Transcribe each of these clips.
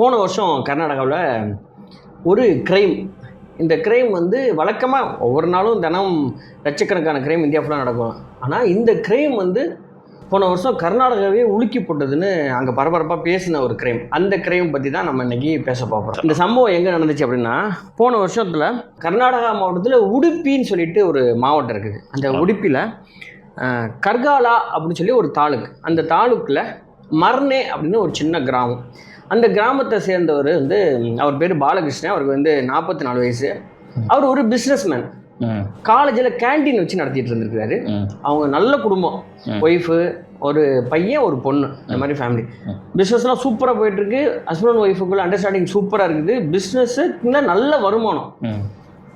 போன வருஷம் கர்நாடகாவில் ஒரு கிரைம். இந்த கிரைம் வந்து வழக்கமாக ஒவ்வொரு நாளும் தினம் லட்சக்கணக்கான கிரைம் இந்தியா ஃபுல்லாக நடக்கும். ஆனால் இந்த கிரைம் வந்து போன வருஷம் கர்நாடகாவே உலுக்கி போட்டதுன்னு அங்கே பரபரப்பாக பேசின ஒரு கிரைம். அந்த கிரைம் பற்றி தான் நம்ம இன்றைக்கி பேச பார்ப்போம். இந்த சம்பவம் எங்கே நடந்துச்சு அப்படின்னா, போன வருஷத்தில் கர்நாடகா மாவட்டத்தில் உடுப்பின்னு சொல்லிட்டு ஒரு மாவட்டம் இருக்குது. அந்த உடுப்பியில் கர்காலா அப்படின்னு சொல்லி ஒரு தாலுக்கு. அந்த தாலுக்கில் மர்னே அப்படின்னு ஒரு சின்ன கிராமம். அந்த கிராமத்தை சேர்ந்தவர் வந்து அவர் பேர் பாலகிருஷ்ணன். அவருக்கு வந்து 44 வயசு. அவர் ஒரு பிஸ்னஸ்மேன். காலேஜில் கேண்டீன் வச்சு நடத்திட்டு இருந்திருக்காரு. அவங்க நல்ல குடும்பம், ஒய்ஃபு, ஒரு பையன், ஒரு பொண்ணு, இந்த மாதிரி ஃபேமிலி. பிஸ்னஸ்லாம் சூப்பராக போயிட்டுருக்கு. ஹஸ்பண்ட் அண்ட் ஒய்ஃபுக்குள்ள அண்டர்ஸ்டாண்டிங் சூப்பராக இருக்குது. பிஸ்னஸ்ஸு நல்ல வருமானம்.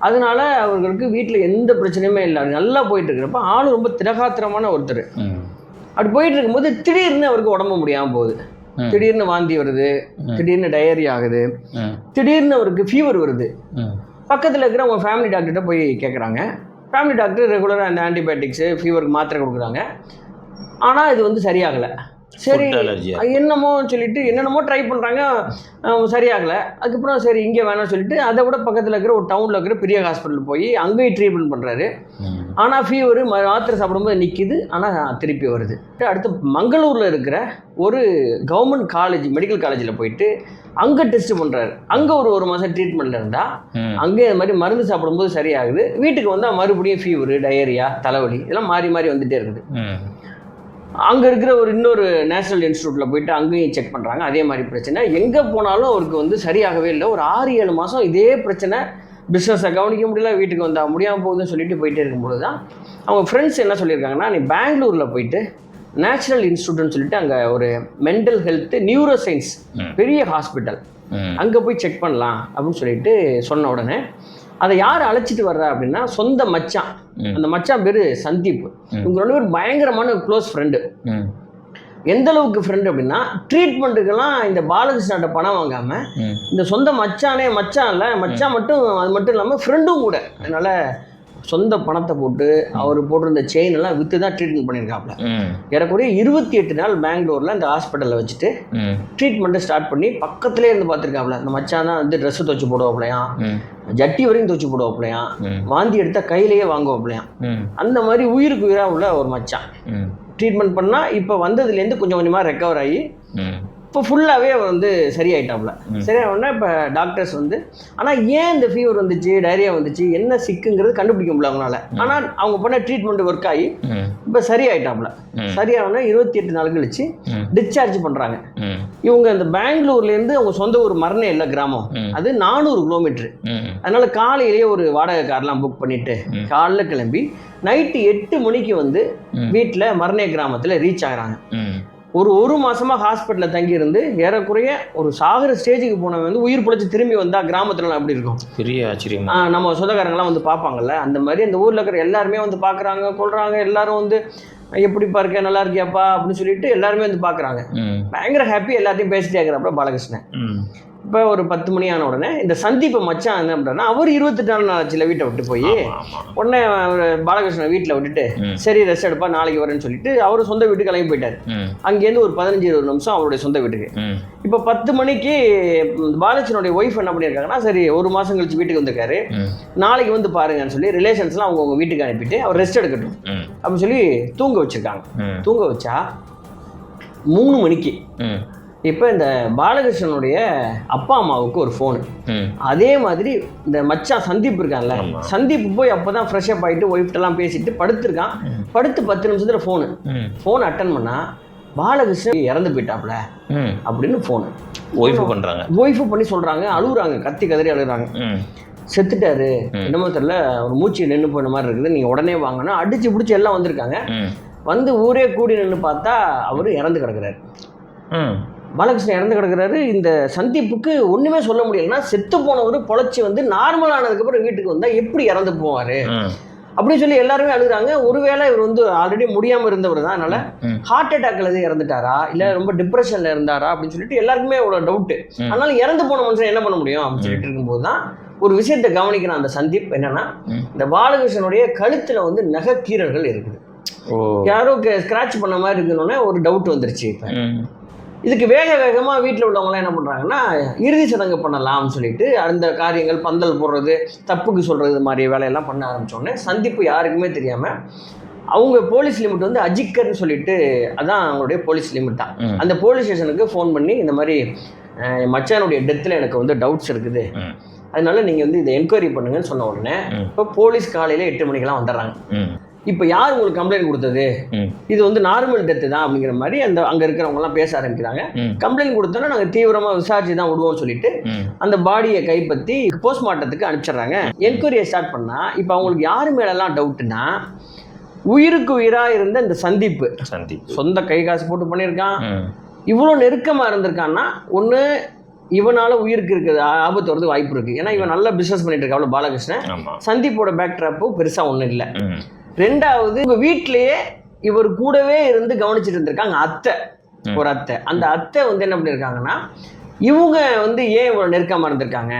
அதனால அவர்களுக்கு வீட்டில் எந்த பிரச்சனையுமே இல்லை, நல்லா போயிட்டு இருக்கிறப்ப ஆள் ரொம்ப திடகாத்திரமான ஒருத்தர். அப்படி போயிட்டு இருக்கும்போது திடீர்னு அவருக்கு உடம்பு முடியாமல் போகுது. திடீர்னு வாந்தி வருது, திடீர்னு டயரி ஆகுது, திடீர்னு அவருக்கு ஃபீவர் வருது. பக்கத்தில் இருக்கிற அவங்க ஃபேமிலி டாக்டர்கிட்ட போய் கேட்குறாங்க. ஃபேமிலி டாக்டர் ரெகுலராக அந்த ஆன்டிபயோட்டிக்ஸு ஃபீவருக்கு மாத்திரை கொடுக்குறாங்க. ஆனால் இது வந்து சரியாகலை. சரி என்னமோ சொல்லிட்டு என்னென்னமோ ட்ரை பண்ணுறாங்க, சரியாகலை. அதுக்கப்புறம் சரி இங்கே வேணாம்னு சொல்லிட்டு அதை விட பக்கத்தில் இருக்கிற ஒரு டவுனில் இருக்கிற பெரிய ஹாஸ்பிட்டல் போய் அங்கேயும் ட்ரீட்மெண்ட் பண்ணுறாரு. ஆனால் ஃபீவரு மாத்திரை சாப்பிடும்போது நிற்கிது, ஆனால் திருப்பி வருது. அடுத்து மங்களூரில் இருக்கிற ஒரு கவர்மெண்ட் காலேஜ், மெடிக்கல் காலேஜில் போயிட்டு அங்கே டெஸ்ட் பண்ணுறாரு. அங்கே ஒரு மாதம் ட்ரீட்மெண்ட்டில் இருந்தால் அங்கே இது மாதிரி மருந்து சாப்பிடும்போது சரியாகுது. வீட்டுக்கு வந்தால் மறுபடியும் ஃபீவரு, டயரியா, தலைவலி இதெல்லாம் மாறி மாறி வந்துகிட்டே இருக்குது. அங்கே இருக்கிற இன்னொரு நேஷனல் இன்ஸ்டியூட்டில் போயிட்டு அங்கேயும் செக் பண்ணுறாங்க. அதே மாதிரி பிரச்சனை. எங்கே போனாலும் அவருக்கு வந்து சரியாகவே இல்லை. ஒரு 6-7 மாதம் இதே பிரச்சனை. பிஸ்னஸை கவனிக்க முடியல, வீட்டுக்கு வந்தால் முடியாமல் போகுதுன்னு சொல்லிட்டு போயிட்டே இருக்கும்போது தான் அவங்க ஃப்ரெண்ட்ஸ் என்ன சொல்லியிருக்காங்கன்னா, நீ பெங்களூரில் போயிட்டு நேஷனல் இன்ஸ்டியூட்னு சொல்லிட்டு அங்கே ஒரு மென்டல் ஹெல்த்து நியூரோ சயின்ஸ் பெரிய ஹாஸ்பிட்டல், அங்கே போய் செக் பண்ணலாம் அப்படின்னு சொல்லிட்டு சொன்ன உடனே அதை யார் அழைச்சிட்டு வர்றா அப்படின்னா, சொந்த மச்சான். அந்த மச்சான் பேர் சந்தீப். இவங்க 2 பேர் பயங்கரமான க்ளோஸ் ஃப்ரெண்டு. எந்த அளவுக்கு ஃப்ரெண்டு அப்படின்னா, ட்ரீட்மெண்ட்டுக்கெல்லாம் இந்த பாலகிருஷ்ணாட்ட பணம் வாங்காமல் இந்த சொந்த மச்சான் மட்டும், அது மட்டும் இல்லாமல் ஃப்ரெண்டும் கூட. அதனால் சொந்த பணத்தை போட்டு அவர் போட்டிருந்த செயின் எல்லாம் விற்று தான் ட்ரீட்மெண்ட் பண்ணியிருக்காப்புல. ஏறக்குறைய 28 நாள் பெங்களூரில் இந்த ஹாஸ்பிட்டலில் வச்சுட்டு ட்ரீட்மெண்ட்டை ஸ்டார்ட் பண்ணி பக்கத்துலேயே இருந்து பார்த்துருக்காப்புல. அந்த மச்சான் தான் வந்து ட்ரெஸ்ஸு துவச்சி போடுவாப்பிலையாம், ஜட்டி வரையும் துவச்சி போடுவாப்பிலையாம், வாந்தி எடுத்தால் கையிலேயே வாங்குவாப்பிலையாம். அந்த மாதிரி உயிருக்கு உயிராக உள்ள ஒரு மச்சான். ட்ரீட்மெண்ட் பண்ணால் இப்போ வந்ததுலேருந்து கொஞ்சம் கொஞ்சமாக ரெக்கவர் ஆகி இப்போ ஃபுல்லாகவே அவர் வந்து சரியாயிட்டாப்புல. சரியாகனா இப்போ டாக்டர்ஸ் வந்து, ஆனால் ஏன் இந்த ஃபீவர் வந்துச்சு, டைரியா வந்துச்சு, என்ன சிக்குங்கிறது கண்டுபிடிக்க முடியல அவங்களால. ஆனால் அவங்க பண்ண ட்ரீட்மெண்ட் ஒர்க் ஆகி இப்போ சரியாயிட்டாப்புல. சரியாகனா 28 நாள் கழிச்சு டிஸ்சார்ஜ் பண்ணுறாங்க. இவங்க இந்த பெங்களூர்லேருந்து அவங்க சொந்த ஊர் மர்னே இல்லை கிராமம், அது 400 கிலோமீட்டரு. அதனால காலையிலேயே ஒரு வாடகை கார்லாம் புக் பண்ணிட்டு காலைல கிளம்பி நைட்டு 8 மணிக்கு வந்து வீட்டில் மர்னே கிராமத்தில் ரீச் ஆகிறாங்க. ஒரு மாசமாக ஹாஸ்பிட்டலில் தங்கியிருந்து ஏறக்குறைய ஒரு சாகர ஸ்டேஜுக்கு போனவங்க வந்து உயிர் பிழைச்சி திரும்பி வந்தால் கிராமத்துலலாம் எப்படி இருக்கும்? பெரிய ஆச்சரியம். நம்ம சொந்தக்காரங்களாம் வந்து பார்ப்பாங்கல்ல, அந்த மாதிரி அந்த ஊரில் இருக்கிற எல்லாருமே வந்து பார்க்குறாங்க, கொள்கிறாங்க. எல்லாரும் வந்து எப்படிப்பா இருக்க, நல்லா இருக்கியாப்பா அப்படின்னு சொல்லிட்டு எல்லாருமே வந்து பார்க்குறாங்க. பயங்கர ஹாப்பி. எல்லாத்தையும் பேசிட்டே இருக்கிறப்ப பாலகிருஷ்ணன் இப்போ ஒரு 10 மணி ஆன உடனே இந்த சந்தீப்பை மச்சான் என்ன பண்ணுறாருன்னா, அவர் 28 நாள் ஆச்சுல வீட்டை விட்டு போய் உடனே பாலகிருஷ்ணன் வீட்டில் விட்டுட்டு சரி ரெஸ்ட் எடுப்பா நாளைக்கு வரேன்னு சொல்லிட்டு அவர் சொந்த வீட்டுக்கு கிளம்பி போயிட்டார். அங்கேருந்து ஒரு 15-20 நிமிஷம் அவருடைய சொந்த வீட்டுக்கு. இப்போ 10 மணிக்கு பாலகிருஷ்ணனுடைய ஒய்ஃப் என்ன பண்ணியிருக்காங்கன்னா, சரி ஒரு மாதம் கழிச்சு வீட்டுக்கு வந்திருக்காரு, நாளைக்கு வந்து பாருங்கன்னு சொல்லி ரிலேஷன்ஸ்லாம் அவங்க வீட்டுக்கு அனுப்பிட்டு அவர் ரெஸ்ட் எடுக்கட்டும் அப்படின்னு சொல்லி தூங்க வச்சிருக்காங்க. தூங்க வச்சா 3 மணிக்கு இப்போ இந்த பாலகிருஷ்ணனுடைய அப்பா அம்மாவுக்கு ஒரு ஃபோனு. அதே மாதிரி இந்த மச்சான் சந்தீப் இருக்கான்ல, சந்தீப் போய் அப்போ தான் ஃப்ரெஷ் அப் ஆகிட்டு ஒய்ஃப்டெல்லாம் பேசிட்டு படுத்துருக்கான். படுத்து 10 நிமிஷத்தில் ஃபோன் அட்டன் பண்ணால் பாலகிருஷ்ணன் இறந்து போயிட்டாப்ல அப்படின்னு ஃபோனு ஒய்ஃபு பண்ணி சொல்கிறாங்க. அழுகுறாங்க, கத்தி கதறி அழுகுறாங்க. செத்துட்டாரு, என்னமோ தெரியல, ஒரு மூச்சு நின்று போன மாதிரி இருக்குது, நீங்கள் உடனே வாங்கினா அடிச்சு பிடிச்சி எல்லாம் வந்திருக்காங்க. வந்து ஊரே கூடி நின்று பார்த்தா அவர் இறந்து கிடக்குறாரு. பாலகிருஷ்ணன் இறந்து கிடக்கிறாரு. இந்த சந்தீப்புக்கு ஒன்றுமே சொல்ல முடியலன்னா, செத்து போனவர் பொழைச்சி வந்து நார்மல் ஆனதுக்கப்புறம் வீட்டுக்கு வந்தால் எப்படி இறந்து போவார் அப்படின்னு சொல்லி எல்லாருமே அழுகுறாங்க. ஒருவேளை இவர் வந்து ஆல்ரெடி முடியாமல் இருந்தவர் தான், அதனால ஹார்ட் அட்டாக்ல எதுவும் இறந்துட்டாரா, இல்லை ரொம்ப டிப்ரெஷனில் இருந்தாரா அப்படின்னு சொல்லிட்டு எல்லாருக்குமே ஒரு டவுட்டு. அதனால இறந்து போன மனுஷன் என்ன பண்ண முடியும் அப்படின்னு சொல்லிட்டு இருக்கும்போது தான் ஒரு விஷயத்தை கவனிக்கிறான் அந்த சந்தீப். என்னன்னா, இந்த பாலகிருஷ்ணனுடைய கழுத்தில் வந்து நகைக்கீரல்கள் இருக்குது. யாரோ ஸ்கிராட்ச் பண்ண மாதிரி இருக்கணும்னே ஒரு டவுட் வந்துருச்சு. இப்போ இதுக்கு வேகமாக வீட்டில் உள்ளவங்களாம் என்ன பண்ணுறாங்கன்னா இறுதி சடங்கு பண்ணலாம்னு சொல்லிட்டு அந்த காரியங்கள் பந்தல் போடுறது, தப்புக்கு சொல்கிறது மாதிரி வேலையெல்லாம் பண்ண ஆரம்பித்தோடனே சந்திப்பு யாருக்குமே தெரியாமல் அவங்க போலீஸ் லிமிட் வந்து அஜிக்கர்னு சொல்லிட்டு, அதான் அவங்களுடைய போலீஸ் லிமிட் தான். அந்த போலீஸ் ஸ்டேஷனுக்கு ஃபோன் பண்ணி இந்த மாதிரி மச்சானுடைய டெத்தில் எனக்கு வந்து டவுட்ஸ் இருக்குது, அதனால நீங்கள் வந்து இதை என்கொயரி பண்ணுங்கன்னு சொன்ன உடனே இப்போ போலீஸ் காலையில் 8 மணிக்கெல்லாம் வந்துடுறாங்க. இப்போ யார் உங்களுக்கு கம்ப்ளைண்ட் கொடுத்தது, இது வந்து நார்மல் டெத்து தான் அப்படிங்கிற மாதிரி அந்த அங்கே இருக்கிறவங்கலாம் பேச ஆரம்பிக்கிறாங்க. கம்ப்ளைண்ட் கொடுத்தோன்னா நாங்கள் தீவிரமாக விசாரிச்சு தான் விடுவோம்னு சொல்லிட்டு அந்த பாடியை கைப்பற்றி போஸ்ட்மார்ட்டத்துக்கு அனுப்பிச்சிடுறாங்க. என்கொயரியை ஸ்டார்ட் பண்ணால் இப்போ அவங்களுக்கு யார் மேலெல்லாம் டவுட்டுன்னா, உயிருக்கு உயிராக இருந்த இந்த சந்தீப்பு சொந்த கை காசு போட்டு பண்ணியிருக்கான், இவ்வளோ நெருக்கமாக இருந்திருக்கான்னா ஒன்று இவனால உயிருக்கு இருக்குது ஆபத்து வரது வாய்ப்பு இருக்குது. ஏன்னா இவன் நல்லா பிஸ்னஸ் பண்ணிட்டு இருக்கா அவ்வளோ பாலகிருஷ்ணன். சந்தீப்போட பேக் ட்ராப்பும் பெருசாக ஒன்றும் இல்லை. ரெண்டாவது இவங்க வீட்டிலேயே இவர் கூடவே இருந்து கவனிச்சுட்டு இருந்திருக்காங்க அத்தை, ஒரு அத்தை. அந்த அத்தை வந்து என்ன பண்ணியிருக்காங்கன்னா, இவங்க வந்து ஏன் இவ்வளோ நெருக்கமாக இருந்திருக்காங்க,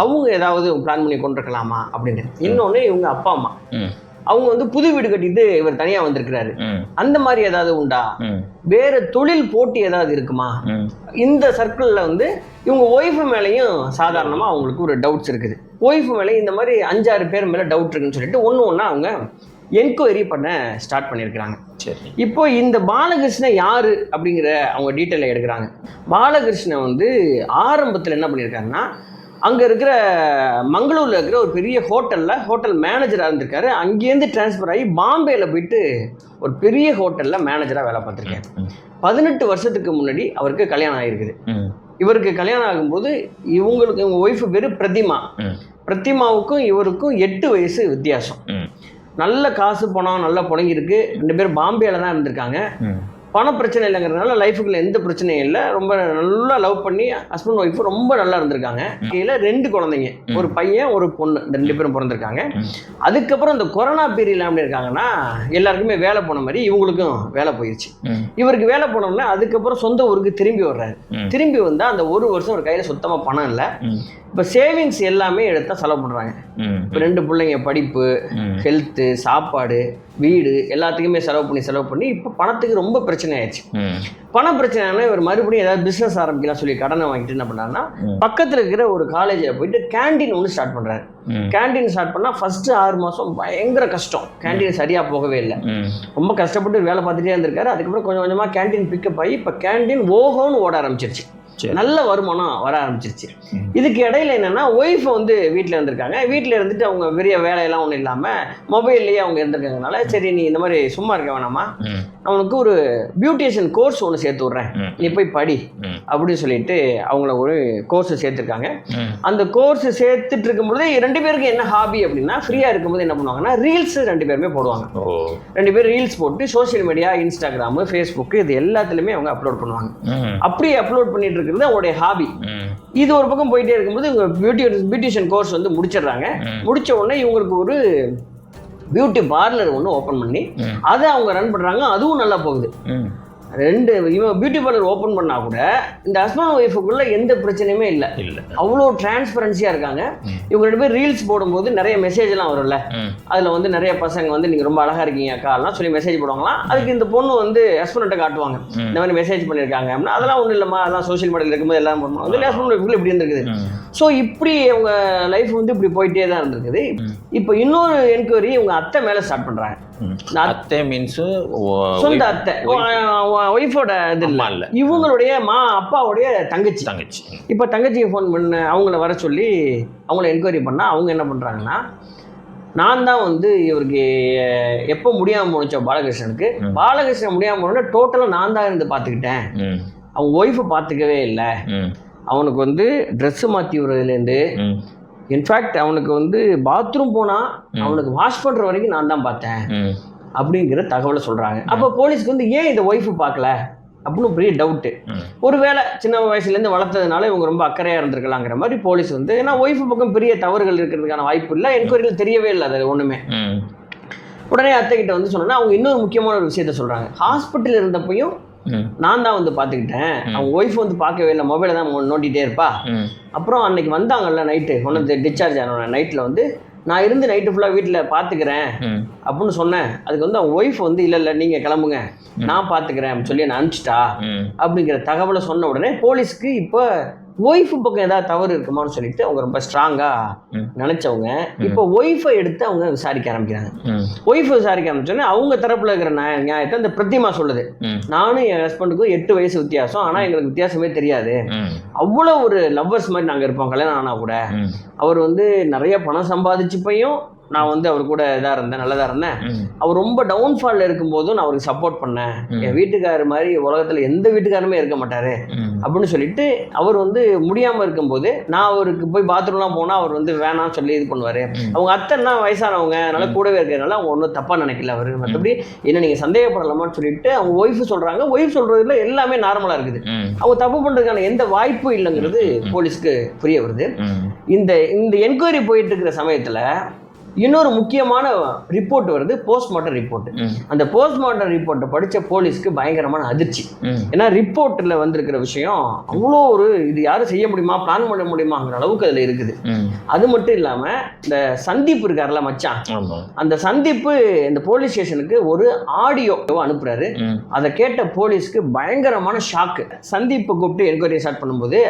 அவங்க ஏதாவது பிளான் பண்ணி கொண்டிருக்கலாமா அப்படின்னு. இன்னொன்று இவங்க அப்பா அம்மா அவங்க வந்து புது வீடு கட்டிட்டு இவர் தனியாக வந்திருக்கிறாரு, அந்த மாதிரி ஏதாவது உண்டா, வேற தொழில் போட்டி ஏதாவது இருக்குமா, இந்த சர்க்கிளில் வந்து இவங்க ஒய்ஃபு மேலேயும் சாதாரணமாக அவங்களுக்கு ஒரு டவுட்ஸ் இருக்குது. ஒய்ஃபு மேலே இந்த மாதிரி 5-6 பேர் மேலே டவுட் இருக்குன்னு சொல்லிட்டு ஒன்று அவங்க என்கொயரி பண்ண ஸ்டார்ட் பண்ணியிருக்கிறாங்க. சரி, இப்போ இந்த பாலகிருஷ்ணன் யார் அப்படிங்கிற அவங்க டீட்டெயிலை எடுக்கிறாங்க. பாலகிருஷ்ணன் வந்து ஆரம்பத்தில் என்ன பண்ணியிருக்காருன்னா, அங்கே இருக்கிற மங்களூரில் இருக்கிற ஒரு பெரிய ஹோட்டல் மேனேஜராக இருந்திருக்காரு. அங்கேருந்து டிரான்ஸ்ஃபர் ஆகி பாம்பேயில் போயிட்டு ஒரு பெரிய ஹோட்டலில் மேனேஜராக வேலை பார்த்துருக்காரு. 18 வருஷத்துக்கு முன்னாடி அவருக்கு கல்யாணம் ஆகிருக்குது. இவருக்கு கல்யாணம் ஆகும்போது இவங்க ஒய்ஃபு பேர் பிரதிமாவுக்கும் இவருக்கும் 8 வயசு வித்தியாசம். நல்ல காசு பணம் நல்லா புடங்கிருக்கு. 2 பேரும் பாம்பேல தான் இருந்திருக்காங்க. பண பிரச்சனை இல்லைங்கிறதுனால லைஃபுக்குள்ள எந்த பிரச்சனையும் இல்லை. ரொம்ப நல்லா லவ் பண்ணி ஹஸ்பண்ட் ஒய்ஃபு ரொம்ப நல்லா இருந்திருக்காங்க. கீழே 2 குழந்தைங்க, ஒரு பையன் ஒரு பொண்ணு, இந்த 2 பேரும் பிறந்திருக்காங்க. அதுக்கப்புறம் இந்த கொரோனா பீரியட்ல எப்படி இருக்காங்கன்னா, எல்லாருக்குமே வேலை போன மாதிரி இவங்களுக்கும் வேலை போயிடுச்சு. இவருக்கு வேலை போனோம்னா அதுக்கப்புறம் சொந்த ஊருக்கு திரும்பி வர்றாரு. திரும்பி வந்தால் அந்த 1 வருஷம் ஒரு கையில் சுத்தமாக பணம் இல்லை. இப்போ சேவிங்ஸ் எல்லாமே எடுத்தா செலவு பண்ணுறாங்க. இப்போ 2 பிள்ளைங்க படிப்பு, ஹெல்த்து, சாப்பாடு, வீடு எல்லாத்துக்குமே செலவு பண்ணி இப்போ பணத்துக்கு ரொம்ப பிரச்சனை ஆயிடுச்சு. பண பிரச்சனைனா இவர் மறுபடியும் ஏதாவது பிஸ்னஸ் ஆரம்பிக்கலாம் சொல்லி கடனை வாங்கிட்டு என்ன பண்ணாருன்னா, பக்கத்தில் இருக்கிற ஒரு காலேஜில் போயிட்டு கேண்டீன் ஒன்று ஸ்டார்ட் பண்ணுறாரு. கேண்டீன் ஸ்டார்ட் பண்ணால் ஃபஸ்ட்டு 6 மாதம் பயங்கர கஷ்டம். கேண்டீன் சரியாக போகவே இல்லை. ரொம்ப கஷ்டப்பட்டு வேலை பார்த்துட்டே இருந்திருக்காரு. அதுக்கப்புறம் கொஞ்சம் கொஞ்சமாக கேண்டீன் பிக்கப் ஆகி இப்போ கேண்டீன் ஓஹோன்னு ஓட ஆரம்பிச்சிருச்சு. நல்ல வருமானம் வர ஆரம்பிச்சிருச்சு. இதுக்கு இடையில என்னன்னா, ஒய்ஃப் வந்து வீட்டில் இருந்திருக்காங்க. வீட்டில் இருந்துட்டு அவங்க பெரிய வேலையெல்லாம் ஒன்றும் இல்லாமல் மொபைல்லையே அவங்க இருந்திருக்காங்கனால, சரி நீ இந்த மாதிரி சும்மா இருக்க வேணாமா, அவனுக்கு ஒரு பியூட்டிஷியன் கோர்ஸ் ஒன்று சேர்த்து விட்றேன், நீ போய் படி அப்படின்னு சொல்லிட்டு அவங்கள ஒரு கோர்ஸ் சேர்த்துருக்காங்க. அந்த கோர்ஸ் சேர்த்துட்டு இருக்கும்போது 2 பேருக்கு என்ன ஹாபி அப்படின்னா, ஃப்ரீயாக இருக்கும்போது என்ன பண்ணுவாங்கன்னா, ரீல்ஸ் 2 பேருமே போடுவாங்க. 2 பேர் ரீல்ஸ் போட்டு சோசியல் மீடியா, இன்ஸ்டாகிராமு, ஃபேஸ்புக்கு இது எல்லாத்துலேயுமே அவங்க அப்லோட் பண்ணுவாங்க. அப்படி அப்லோட் பண்ணிட்டு இருக்கு அவங்களுடைய ஹாபி. இது ஒரு பக்கம் போயிட்டே இருக்கும்போது இவங்க பியூட்டிஷியன் கோர்ஸ் வந்து முடிச்சிடுறாங்க. முடிச்ச உடனே இவங்களுக்கு ஒரு பியூட்டி பார்லர் ஒன்று ஓப்பன் பண்ணி அதை அவங்க ரன் பண்றாங்க. அதுவும் நல்லா போகுது. 2 இவன் பியூட்டி பார்லர் ஓப்பன் பண்ணா கூட இந்த ஹஸ்பண்ட் ஒய்ஃபுக்குள்ள எந்த பிரச்சனையுமே இல்லை. அவ்வளோ டிரான்ஸ்பரன்சியா இருக்காங்க. இவங்க 2 பேர் ரீல்ஸ் போடும்போது நிறைய மெசேஜ் எல்லாம் வரும்ல, அதுல வந்து நிறைய பசங்க வந்து நீங்க ரொம்ப அழகா இருக்கீங்க அக்காலாம் சொல்லி மெசேஜ் போடுவாங்களாம். அதுக்கு இந்த பொண்ணு வந்து ஹஸ்பண்ட்டை காட்டுவாங்க, இந்த மாதிரி மெசேஜ் பண்ணியிருக்காங்க அப்படின்னா. அதெல்லாம் ஒன்றும் இல்லைம்மா, அதெல்லாம் சோஷியல் மீடியாவில் இருக்கும்போது எல்லாம் பண்ணுவாங்க. அதில் ஹஸ்பண்ட் ஒய்ஃபுக்குள்ள இப்படி இருந்திருக்குது. ஸோ இப்படி அவங்க லைஃப் வந்து இப்படி போயிட்டே தான் இருந்திருக்குது. இப்போ இன்னொரு என்கொயரி இவங்க அத்தை மேலே ஸ்டார்ட் பண்றாங்க. அத்தை மீன்ஸ் சொந்த அத்தை, ஒய்ஃபோட இது இல்லை, இவங்களுடைய அப்பாவுடைய தங்கச்சி. இப்போ தங்கச்சிக்கு ஃபோன் பண்ண அவங்கள வர சொல்லி அவங்கள என்கொயரி பண்ணால் அவங்க என்ன பண்ணுறாங்கன்னா, நான் தான் வந்து இவருக்கு எப்போ முடியாமல் போனுச்சோ பாலகிருஷ்ணன் முடியாமல் போனோன்னா டோட்டலாக நான் தான் இருந்து பார்த்துக்கிட்டேன், அவங்க ஒய்ஃபை பார்த்துக்கவே இல்லை. அவனுக்கு வந்து ட்ரெஸ்ஸு மாற்றி விடுறதுலேருந்து, இன்ஃபேக்ட் அவனுக்கு வந்து பாத்ரூம் போனால் அவனுக்கு வாஷ் பண்ணுற வரைக்கும் நான் தான் பார்த்தேன் அப்படிங்கிற தகவலை சொல்கிறாங்க. அப்போ போலீஸ்க்கு வந்து ஏன் இந்த ஒய்ஃபு பார்க்கல அப்படின்னு பெரிய டவுட்டு. ஒருவேளை சின்ன வயசுலேருந்து வளர்த்ததுனால இவங்க ரொம்ப அக்கறையாக இருந்திருக்கலாங்கிற மாதிரி போலீஸ் வந்து, ஏன்னா ஒய்ஃபு பக்கம் பெரிய தவறுகள் இருக்கிறதுக்கான வாய்ப்பு இல்லை. என்கொயரியில் தெரியவே இல்லை அது ஒன்றுமே. உடனே அத்தைக்கிட்ட வந்து சொன்னோன்னா அவங்க இன்னொரு முக்கியமான ஒரு விஷயத்த சொல்கிறாங்க. ஹாஸ்பிட்டல் இருந்தப்பையும் நான் தான் வந்து பார்த்துக்கிட்டேன், அவங்க ஒய்ஃப் வந்து பார்க்கவே இல்லை, மொபைலை தான் நோண்டிகிட்டே இருப்பா. அப்புறம் அன்னைக்கு வந்தாங்கல்ல நைட்டு, கொண்டு வந்து டிஸ்சார்ஜ் ஆன நைட்டில் வந்து நான் இருந்து நைட்டு ஃபுல்லாக வீட்டில் பார்த்துக்கிறேன் அப்படின்னு சொன்னேன். அதுக்கு வந்து அவங்க ஒய்ஃப் வந்து இல்லை நீங்கள் கிளம்புங்க நான் பார்த்துக்கிறேன் அப்படின்னு சொல்லி நான் அனுப்பிச்சிட்டா அப்படிங்கிற தகவலை சொன்ன உடனே போலீஸ்க்கு இப்போ ஒய்ஃபு பக்கம் ஏதாவது தவறு இருக்குமான்னு சொல்லிட்டு அவங்க ரொம்ப ஸ்ட்ராங்காக நினைச்சவங்க இப்போ ஒய்ஃபை எடுத்து அவங்க விசாரிக்க ஆரம்பிக்கிறாங்க. ஒய்ஃபை விசாரிக்க ஆரம்பிச்சோன்னே அவங்க தரப்புல இருக்கிற நியாயத்தை அந்த பிரத்திமா சொல்லுது. நானும் என் ஹஸ்பண்டுக்கும் 8 வயசு வித்தியாசம், ஆனால் எங்களுக்கு வித்தியாசமே தெரியாது. அவ்வளோ ஒரு லவ்வர்ஸ் மாதிரி நாங்கள் இருப்போம் கல்யாணம் ஆனால் கூட. அவர் வந்து நிறைய பணம் சம்பாதிச்சு பையும் நான் வந்து அவர் கூட இதாக இருந்தேன், நல்லதாக இருந்தேன். அவர் ரொம்ப டவுன்ஃபாலில் இருக்கும்போதும் நான் அவருக்கு சப்போர்ட் பண்ணேன். என் வீட்டுக்காரர் மாதிரி உலகத்தில் எந்த வீட்டுக்காருமே இருக்க மாட்டார் அப்படின்னு சொல்லிட்டு அவர் வந்து முடியாமல் இருக்கும்போது நான் அவருக்கு போய் பாத்ரூம்லாம் போனால் அவர் வந்து வேணாம்னு சொல்லி இது பண்ணுவார். அவங்க அத்தைன்னா வயசானவங்க, அதனால கூடவே இருக்கிறதுனால அவங்க ஒன்றும் தப்பாக நினைக்கல அவர். மற்றபடி என்ன நீங்கள் சந்தேகப்படலாமான்னு சொல்லிட்டு அவங்க ஒய்ஃபு சொல்கிறாங்க. ஒய்ஃப் சொல்கிறதுல எல்லாமே நார்மலாக இருக்குது. அவங்க தப்பு பண்ணுறதுக்கான எந்த வாய்ப்பும் இல்லைங்கிறது போலீஸ்க்கு புரிய வருது. இந்த என்கொயரி போயிட்டு இருக்கிற சமயத்தில் இன்னொரு முக்கியமான ரிப்போர்ட் வருது, போஸ்ட்மார்ட்டம் ரிப்போர்ட். அந்த போஸ்ட்மார்ட்டம் ரிப்போர்ட்டை படித்த போலீஸ்க்கு பயங்கரமான அதிர்ச்சி. ஏன்னா ரிப்போர்ட்டில் வந்திருக்கிற விஷயம் அவ்வளோ ஒரு இது யாரும் செய்ய முடியுமா, பிளான் பண்ண முடியுமாங்கிற அளவுக்கு அதில் இருக்குது. அது மட்டும் இல்லாமல் இந்த சந்தீப் இருக்கார்ல மச்சான், அந்த சந்தீப்பு இந்த போலீஸ் ஸ்டேஷனுக்கு ஒரு ஆடியோ அனுப்புறாரு. அதை கேட்ட போலீஸ்க்கு பயங்கரமான ஷாக்கு. சந்தீப்பை கூப்பிட்டு என்கொயரி ஸ்டார்ட் பண்ணும்போது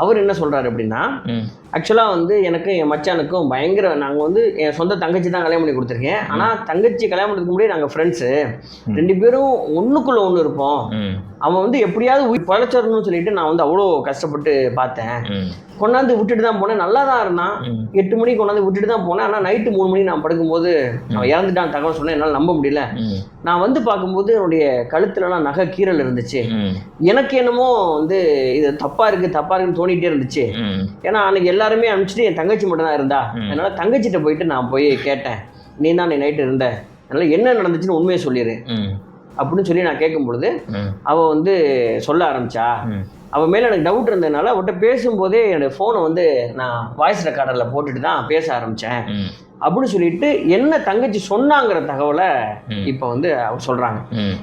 அவர் என்ன சொல்றாரு அப்படின்னா, ஆக்சுவலாக வந்து எனக்கு என் மச்சானுக்கும் பயங்கர, நாங்கள் வந்து என் சொந்த தங்கச்சி தான் கல்யாணம் பண்ணி கொடுத்துருக்கேன். ஆனால் தங்கச்சி கல்யாணம் பண்ணுறதுக்கு முன்னாடி நாங்கள் ஃப்ரெண்ட்ஸு, 2 பேரும் ஒன்றுக்குள்ளே ஒன்று இருப்போம். அவன் வந்து எப்படியாவது பழச்சிடணும்னு சொல்லிட்டு நான் வந்து அவ்வளோ கஷ்டப்பட்டு பார்த்தேன். கொண்டாந்து விட்டுட்டு தான் போனேன், நல்லா தான் இருந்தான். 8 மணிக்கு கொண்டாந்து விட்டுட்டு தான் போனேன். ஆனால் நைட்டு 3 மணிக்கு நான் படுக்கும்போது அவன் இறந்துட்டான் தகவல் சொன்னேன். என்னால் நம்ப முடியல. நான் வந்து பார்க்கும்போது என்னுடைய கழுத்துலலாம் நகை கீரல் இருந்துச்சு. எனக்கு என்னமோ வந்து இது தப்பாக இருக்குன்னு தோணிகிட்டே இருந்துச்சு. ஏன்னா அன்னைக்கு எல்லாருமே அனுப்பிச்சிட்டு என் தங்கச்சி மட்டும் தான் இருந்தா. அதனால தங்கச்சிட்ட போயிட்டு நான் போய் கேட்டேன், நீ தான் நைட்டு இருந்த, அதனால என்ன நடந்துச்சுன்னு உண்மையை சொல்லிடு அப்படின்னு சொல்லி நான் கேட்கும் பொழுது அவள் வந்து சொல்ல ஆரம்பிச்சா. அவன் மேலே எனக்கு டவுட் இருந்ததுனால அவர்கிட்ட பேசும்போதே என்னோடய ஃபோனை வந்து நான் வாய்ஸ் ரெக்கார்டரில் போட்டுட்டு தான் பேச ஆரம்பித்தேன் அப்படின்னு சொல்லிட்டு என்ன தங்கச்சி சொன்னாங்கிற தகவலை இப்போ வந்து அவர் சொல்கிறாங்க.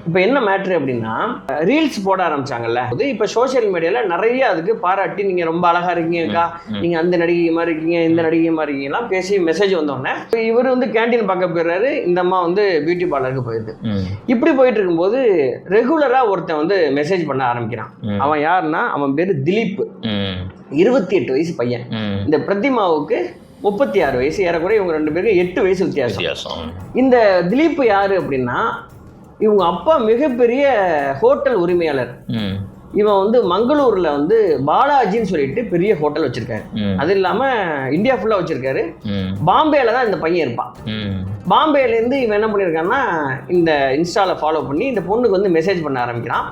இப்போ என்ன மேட்ரு அப்படின்னா, ரீல்ஸ் போட ஆரம்பிச்சாங்கல்ல, அது இப்போ சோஷியல் மீடியாவில் நிறைய அதுக்கு பாராட்டி நீங்கள் ரொம்ப அழகாக இருக்கீங்கக்கா, நீங்கள் அந்த நடிகை மாதிரி இருக்கீங்க, இந்த நடிகை மாதிரி இருக்கீங்கலாம் பேசி மெசேஜ் வந்தோடனே இவர் வந்து கேண்டீன் பார்க்க போயிடுறாரு, இந்த அம்மா வந்து பியூட்டி பார்லருக்கு போயிடுது. இப்படி போயிட்டு இருக்கும்போது ரெகுலராக ஒருத்தன் வந்து மெசேஜ் பண்ண ஆரம்பிக்கிறான். அவன் யாருன்னா, அவன் பேர் திலீப், 28 வயசு பையன். இந்த பிரதிமாவுக்கு 36 வயசு, ஏறக்குறைய இவங்க 2 பேருக்கு 8 வயசு வித்தியாசம். இந்த திலீப் யாரு அப்படின்னா, இவங்க அப்பா மிகப்பெரிய ஹோட்டல் உரிமையாளர். இவன் வந்து மங்களூர்ல வந்து பாலாஜின்னு சொல்லிட்டு பெரிய ஹோட்டல் வச்சிருக்காரு. அது இல்லாம இந்தியா ஃபுல்லா வச்சிருக்காரு. பாம்பேல தான் இந்த பையன் இருப்பான். பாம்பேலேருந்து இவன் என்ன பண்ணியிருக்கான்னா, இந்த இன்ஸ்டாவில் ஃபாலோ பண்ணி இந்த பொண்ணுக்கு வந்து மெசேஜ் பண்ண ஆரம்பிக்கிறான்.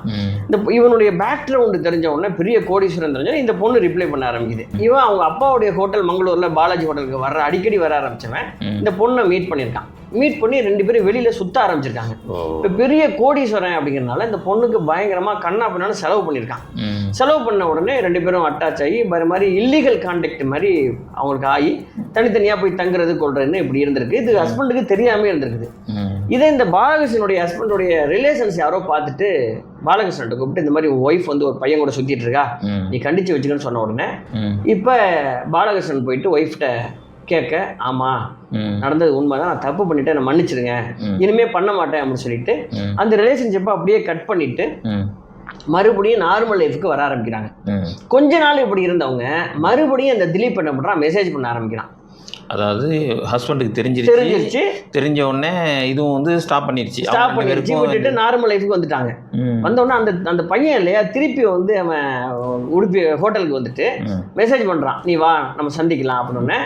இவனுடைய பேக்ரவுண்டு தெரிஞ்ச உடனே, பெரிய கோடீஸ்வரன் தெரிஞ்ச இந்த பொண்ணு ரிப்ளை பண்ண ஆரம்பிக்குது. இவன் அவங்க அப்பாவுடைய ஹோட்டல் மங்களூரில் பாலாஜி ஹோட்டலுக்கு அடிக்கடி வர ஆரம்பிச்சவன் இந்த பொண்ணை மீட் பண்ணியிருக்கான். மீட் பண்ணி 2 பேரும் வெளியில் சுற்ற ஆரம்பிச்சிருக்காங்க. இப்போ பெரிய கோடீஸ்வரன் அப்படிங்கிறனால இந்த பொண்ணுக்கு பயங்கரமாக கண்ணா பின்னாலும் செலவு பண்ணியிருக்கான். செலவு பண்ண உடனே 2 பேரும் அட்டாச் ஆகி வேறு மாதிரி இல்லீகல் கான்டாக்ட் மாதிரி அவங்களுக்கு ஆகி தனித்தனியாக போய் தங்குறது கொள்றதுன்னு இப்படி இருந்திருக்கு. இது ஹஸ்பண்டுக்கு தெரியாமல் இருந்திருக்குது. இதே இந்த பாலகிருஷ்ணனுடைய ஹஸ்பண்டுடைய ரிலேஷன்ஸ் யாரோ பார்த்துட்டு பாலகிருஷ்ணன் கூப்பிட்டு, இந்த மாதிரி ஒய்ஃப் வந்து ஒரு பையன் கூட சுற்றிட்டு இருக்கா, நீ கண்டிச்சு வச்சுக்கன்னு சொன்ன உடனே இப்போ பாலகிருஷ்ணன் போயிட்டு ஒய்ஃப்கிட்ட கேட்க, ஆமாம் நடந்தது உண்மைதான், நான் தப்பு பண்ணிட்டேன், நான் மன்னிச்சிருங்க, இனிமே பண்ண மாட்டேன் அப்படின்னு சொல்லிட்டு அந்த ரிலேஷன்ஷிப்பை அப்படியே கட் பண்ணிட்டு மறுபடியும் நார்மல் லைஃபுக்கு வர ஆரம்பிக்கிறாங்க. கொஞ்ச நாள் இப்படி இருந்தவங்க மறுபடியும் அந்த திலீப் என்ன பண்ணுறான், மெசேஜ் பண்ண ஆரம்பிக்கிறான். அதாவது ஹஸ்பண்டுக்கு தெரிஞ்சிருச்சு. தெரிஞ்ச உடனே இதுவும் வந்து ஸ்டாப் பண்ணிருச்சு, விட்டுட்டு நார்மல் லைஃபுக்கு வந்துட்டாங்க. வந்தோடனே அந்த பையன் இல்லையா, திருப்பி வந்து அவன் உடுப்பி ஹோட்டலுக்கு வந்துட்டு மெசேஜ் பண்ணுறான், நீ வா நம்ம சந்திக்கலாம் அப்படின்னு.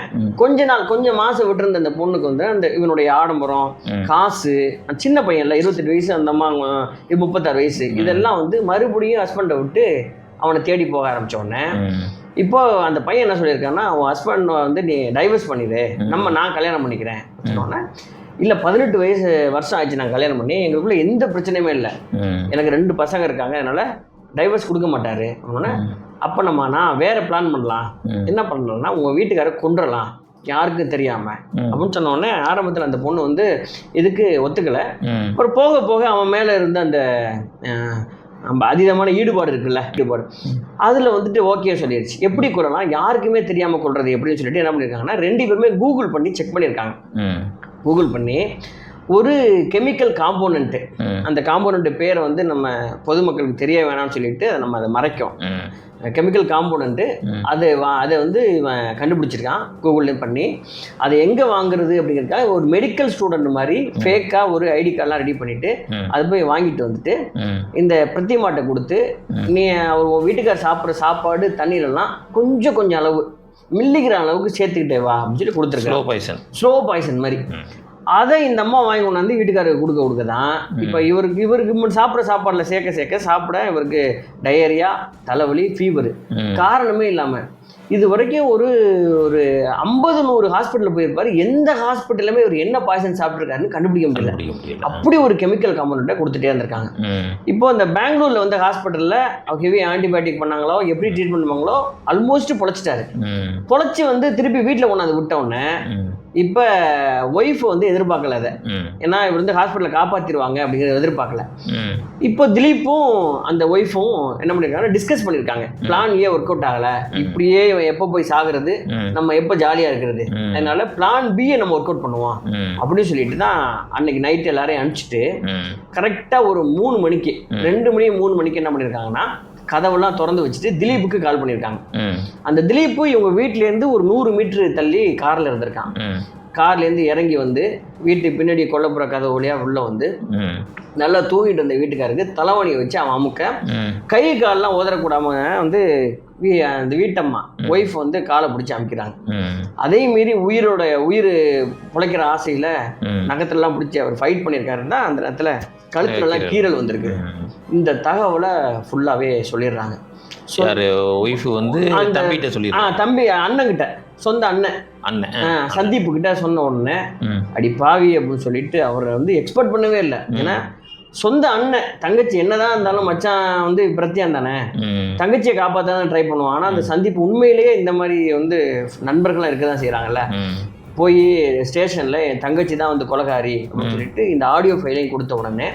கொஞ்சம் மாதம் விட்டுருந்த அந்த பொண்ணுக்கு வந்து அந்த இவனுடைய ஆடம்பரம், காசு, சின்ன பையன் இல்லை 28 வயசு, அந்த அம்மா 36 வயசு, இதெல்லாம் வந்து மறுபடியும் ஹஸ்பண்டை விட்டு அவனை தேடி போக ஆரம்பிச்ச உடனே இப்போ அந்த பையன் என்ன சொல்லியிருக்கான்னா, அவன் ஹஸ்பண்ட் வந்து நீ டைவர்ஸ் பண்ணிடு, நான் கல்யாணம் பண்ணிக்கிறேன் சொன்னோன்னே, இல்லை 18 வருஷம் ஆயிடுச்சு நான் கல்யாணம் பண்ணி, எங்களுக்குள்ள எந்த பிரச்சனையுமே இல்லை, எனக்கு 2 பசங்க இருக்காங்க, அதனால டைவர்ஸ் கொடுக்க மாட்டாரு அப்படின்னா, அப்போ நான் வேற பிளான் பண்ணலாம், என்ன பண்ணலாம்னா உங்கள் வீட்டுக்கார கொண்டுடலாம் யாருக்கும் தெரியாம அப்படின்னு சொன்ன உடனே ஆரம்பத்தில் அந்த பொண்ணு வந்து இதுக்கு ஒத்துக்கலை. அப்புறம் போக போக அவன் மேலே இருந்த அந்த நம்ம அதீதமான ஈடுபாடு இருக்குல்ல, ஈடுபாடு அதில் வந்துட்டு ஓகே சொல்லிடுச்சு. எப்படி கொள்ளலாம், யாருக்குமே தெரியாமல் கொள்றது எப்படின்னு சொல்லிட்டு என்ன பண்ணியிருக்காங்கன்னா 2 பேருமே கூகுள் பண்ணி செக் பண்ணியிருக்காங்க. கூகுள் பண்ணி ஒரு கெமிக்கல் காம்போனன்ட்டு, அந்த காம்போனன்ட் பேரை வந்து நம்ம பொதுமக்களுக்கு தெரிய வேணாம்னு சொல்லிட்டு நம்ம அதை மறைக்கும். கெமிக்கல் காம்போனன்ட்டு அதை வந்து இவன் கண்டுபிடிச்சிருக்கான் கூகுள்லேயும் பண்ணி. அதை எங்கே வாங்குறது அப்படிங்கிறதுக்காக ஒரு மெடிக்கல் ஸ்டூடெண்ட் மாதிரி ஃபேக்காக ஒரு ஐடி கார்டெலாம் ரெடி பண்ணிவிட்டு அதை போய் வாங்கிட்டு வந்துட்டு இந்த பிரத்திமாட்டை கொடுத்து, நீ அவர் வீட்டுக்கார் சாப்பிட்ற சாப்பாடு தண்ணீரெல்லாம் கொஞ்சம் அளவு மில்லிகிராம் அளவுக்கு சேர்த்துக்கிட்டே வா அப்படின்னு சொல்லி கொடுத்துருக்கேன். ஸ்லோ பாய்சன் மாதிரி. அதை இந்த அம்மா வாங்கி கொண்டாந்து வீட்டுக்காரருக்கு கொடுக்க தான் இப்போ இவருக்கு சாப்பிட்ற சாப்பாடில் சேர்க்க சாப்பிட இவருக்கு டயரியா, தலைவலி, ஃபீவர் காரணமே இல்லாமல். இது வரைக்கும் ஒரு 50-100 ஹாஸ்பிட்டலில் போயிருப்பார். எந்த ஹாஸ்பிட்டலுமே இவர் என்ன பாய்சன் சாப்பிட்ருக்காருன்னு கண்டுபிடிக்க முடியல. அப்படி ஒரு கெமிக்கல் காம்பவுண்டை கொடுத்துட்டே இருந்திருக்காங்க. இப்போ இந்த பெங்களூரில் வந்து ஹாஸ்பிட்டலில் ஹெவி ஆன்டிபயோட்டிக் பண்ணாங்களோ, எப்படி ட்ரீட்மெண்ட் பண்ணாங்களோ, ஆல்மோஸ்ட் பொழைச்சிட்டாரு. பொழைச்சி வந்து திருப்பி வீட்டில் கொண்டாந்து விட்ட உடனே இப்போ ஒய்ஃப் வந்து எதிர்பார்க்கல அதை, ஏன்னா இவர் வந்து ஹாஸ்பிட்டலில் காப்பாற்றிடுவாங்க அப்படிங்கிறத எதிர்பார்க்கல. இப்போ திலீப்பும் அந்த ஒய்ஃபும் என்ன பண்ணியிருக்காங்க, டிஸ்கஸ் பண்ணியிருக்காங்க. பிளான் ஏ ஒர்க் அவுட் ஆகலை, இப்படியே எப்போ போய் சாகுறது, நம்ம எப்போ ஜாலியாக இருக்கிறது, அதனால பிளான் பியை நம்ம ஒர்க் அவுட் பண்ணுவோம் அப்படின்னு சொல்லிட்டு தான் அன்னைக்கு நைட்டு எல்லாரையும் அனுப்பிச்சிட்டு கரெக்டாக ஒரு 3 மணிக்கு 2 மணி 3 மணிக்கு என்ன பண்ணியிருக்காங்கன்னா கதவெல்லாம் திறந்து வச்சுட்டு திலீப்புக்கு கால் பண்ணியிருக்காங்க. அந்த திலீப்பு இவங்க வீட்டிலேருந்து ஒரு 100 மீட்டர் தள்ளி காரில் இருந்திருக்கான். கார்லேருந்து இறங்கி வந்து வீட்டுக்கு பின்னாடி கொல்லப்புற கதவு வழியாக உள்ள வந்து நல்லா தூங்கிட்டு இருந்த வீட்டுக்காருக்கு தலைவணியை வச்சு அவன் அமுக்க கை காலெலாம் உதறக்கூடாம வந்து அந்த வீட்டம்மா ஒய்ஃப் வந்து காலை பிடிச்சி அமுக்கிறாங்க. அதே மீறி உயிர் பிழைக்கிற ஆசையில் நகத்திலலாம் பிடிச்சி அவர் ஃபைட் பண்ணியிருக்காருன்னா அந்த நேரத்தில் கழுத்துலலாம் கீறல் வந்திருக்கு. இந்த தகவலை ஃபுல்லாகவே சொல்லிடுறாங்க. தம்பி அண்ணன்கிட்ட, சொந்த அண்ணன் சந்தீப்பு கிட்ட சொன்ன உடனே அடி பாவி அப்படின்னு சொல்லிட்டு அவரை வந்து எக்ஸ்பெக்ட் பண்ணவே இல்லை. ஏன்னா சொந்த அண்ணன், தங்கச்சி என்னதான் இருந்தாலும் மச்சான் வந்து பிரத்தியான் தானே, தங்கச்சியை காப்பாற்ற தான் ட்ரை பண்ணுவான். ஆனால் அந்த சந்தீப் உண்மையிலேயே இந்த மாதிரி வந்து நண்பர்கள்லாம் இருக்க தான் செய்கிறாங்கல்ல. போய் ஸ்டேஷனில் என் தங்கச்சி தான் வந்து கொலைகாரி அப்படின்னு சொல்லிட்டு இந்த ஆடியோ ஃபைலையும் கொடுத்த உடனே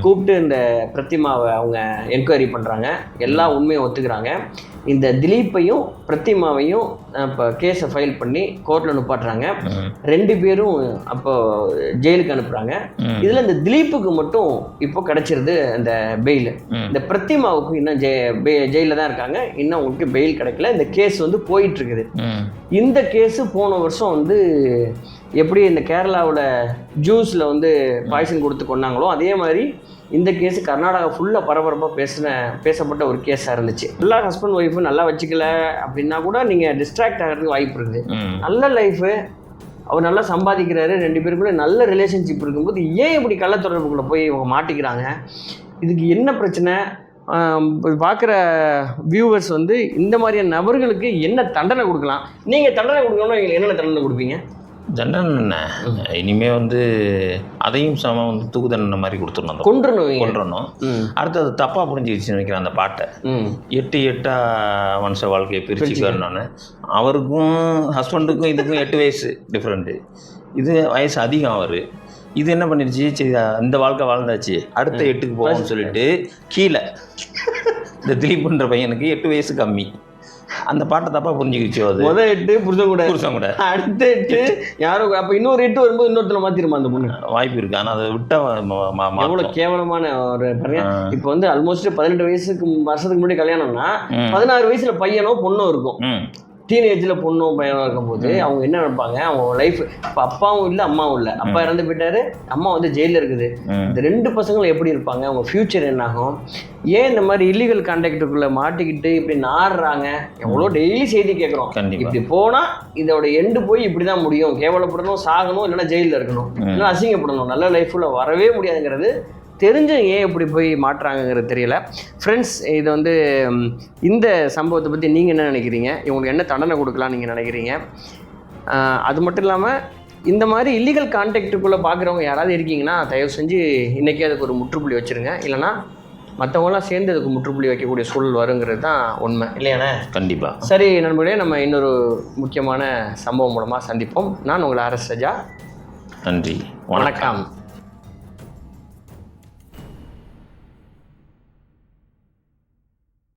கூப்பிட்டு இந்த பிரத்திமாவை அவங்க என்கொயரி பண்ணுறாங்க. எல்லா உண்மையும் ஒத்துக்கிறாங்க. இந்த திலீப்பையும் பிரத்திமாவையும் இப்போ கேஸை ஃபைல் பண்ணி கோர்ட்டில் நிப்பாட்டுறாங்க. 2 பேரும் அப்போ ஜெயிலுக்கு அனுப்புகிறாங்க. இதில் இந்த திலீப்புக்கு மட்டும் இப்போ கிடச்சிருது அந்த பெயில். இந்த பிரத்திமாவுக்கும் இன்னும் ஜெயிலில் தான் இருக்காங்க. இன்னும் அவங்களுக்கு பெயில் கிடைக்கல. இந்த கேஸ் வந்து போயிட்டுருக்குது. இந்த கேஸு போன வருஷம் வந்து எப்படி இந்த கேரளாவில் ஜூஸில் வந்து பாய்சன் கொடுத்து கொண்டாங்களோ அதே மாதிரி இந்த கேஸு கர்நாடகா ஃபுல்லாக பரபரப்பாக பேசப்பட்ட ஒரு கேஸாக இருந்துச்சு. எல்லா ஹஸ்பண்ட் ஒய்ஃபு நல்லா வச்சுக்கல அப்படின்னா கூட நீங்கள் டிஸ்ட்ராக்ட் ஆகிறதுக்கு வாய்ப்பு இருக்குது. நல்ல லைஃபு, அவர் நல்லா சம்பாதிக்கிறாரு, 2 பேருக்குள்ளே நல்ல ரிலேஷன்ஷிப் இருக்கும்போது ஏன் இப்படி கள்ளத்தொடர்புக்குள்ளே போய் இவங்க மாட்டிக்கிறாங்க? இதுக்கு என்ன பிரச்சனை? பார்க்குற வியூவர்ஸ் வந்து இந்த மாதிரியான நபர்களுக்கு என்ன தண்டனை கொடுக்கலாம்? நீங்கள் தண்டனை கொடுக்கணும்னா என்னென்ன தண்டனை கொடுப்பீங்க? தண்டனை என்ன, இனிமேல் வந்து அதையும் சம வந்து தூக்கு தண்டனை மாதிரி கொடுத்துடணும், கொண்டுறணும். அடுத்தது தப்பாக புரிஞ்சிக்கிச்சு நினைக்கிறேன் அந்த பாட்டை. 8 மனுஷ வாழ்க்கையை பிரிச்சுக்கணும்னு. அவருக்கும் ஹஸ்பண்டுக்கும் இதுக்கும் 8 வயசு டிஃப்ரெண்ட்டு. இது வயசு அதிகம். அவர் இது என்ன பண்ணிடுச்சு, சரி இந்த வாழ்க்கை வாழ்ந்தாச்சு அடுத்த 8க்கு போகணும்னு சொல்லிட்டு கீழே இந்த திலீப்ன்ற பையனுக்கு 8 வயசு கம்மி. அந்த பாட்டை தப்பாக புரிஞ்சுக்கிச்சு. அது முதல் 8 புருஷன் கூட அடுத்த 8 யாரோ, அப்போ இன்னொரு 8 வரும்போது இன்னொருத்தர மாற்றிருமா அந்த பொண்ணு? வாய்ப்பு இருக்குது. ஆனால் அதை விட்டால் எவ்வளோ கேவலமான ஒரு இப்போ வந்து ஆல்மோஸ்ட் 18 வருஷத்துக்கு முன்னாடி கல்யாணம்னா 16 வயசுல பையனோ பொண்ணோ இருக்கும். டீனேஜில் பொண்ணும் பையனாக இருக்கும்போது அவங்க என்ன நினைப்பாங்க, அவங்க லைஃப் இப்போ அப்பாவும் இல்லை அம்மாவும் இல்லை, அப்பா இறந்து போயிட்டாரு, அம்மா வந்து ஜெயிலில் இருக்குது. இந்த 2 பசங்களும் எப்படி இருப்பாங்க, அவங்க ஃப்யூச்சர் என்ன ஆகும், ஏன் இந்த மாதிரி இல்லீகல் கான்டாக்டுக்குள்ளே மாட்டிக்கிட்டு இப்படி நாடுறாங்க? எவ்வளோ டெய்லி செய்தி கேட்குறோம். இப்படி போனால் இதோட எண்டு போய் இப்படி தான் முடியும், கேவலப்படணும், சாகணும், இல்லைன்னா ஜெயிலில் இருக்கணும், இல்லைன்னா அசிங்கப்படணும், நல்ல லைஃப்பில் வரவே முடியாதுங்கிறது தெரிஞ்சு ஏன் இப்படி போய் மாட்டுறாங்கங்கிறது தெரியல. ஃப்ரெண்ட்ஸ், இது வந்து இந்த சம்பவத்தை பற்றி நீங்கள் என்ன நினைக்கிறீங்க? இவங்களுக்கு என்ன தண்டனை கொடுக்கலாம்னு நீங்கள் நினைக்கிறீங்க? அது மட்டும் இல்லாமல் இந்த மாதிரி இல்லீகல் கான்டாக்டுக்குள்ளே பார்க்குறவங்க யாராவது இருக்கீங்கன்னா தயவு செஞ்சு இன்றைக்கி அதுக்கு ஒரு முற்றுப்புள்ளி வச்சுருங்க. இல்லைனா மற்றவங்களாம் சேர்ந்து அதுக்கு முற்றுப்புள்ளி வைக்கக்கூடிய சூழல் வருங்கிறது தான் உண்மை, இல்லையாண்ணே? கண்டிப்பாக. சரி நண்பர்களே, நம்ம இன்னொரு முக்கியமான சம்பவம் மூலமாக சந்திப்போம். நான் உங்களை RS ராஜா. நன்றி, வணக்கம்.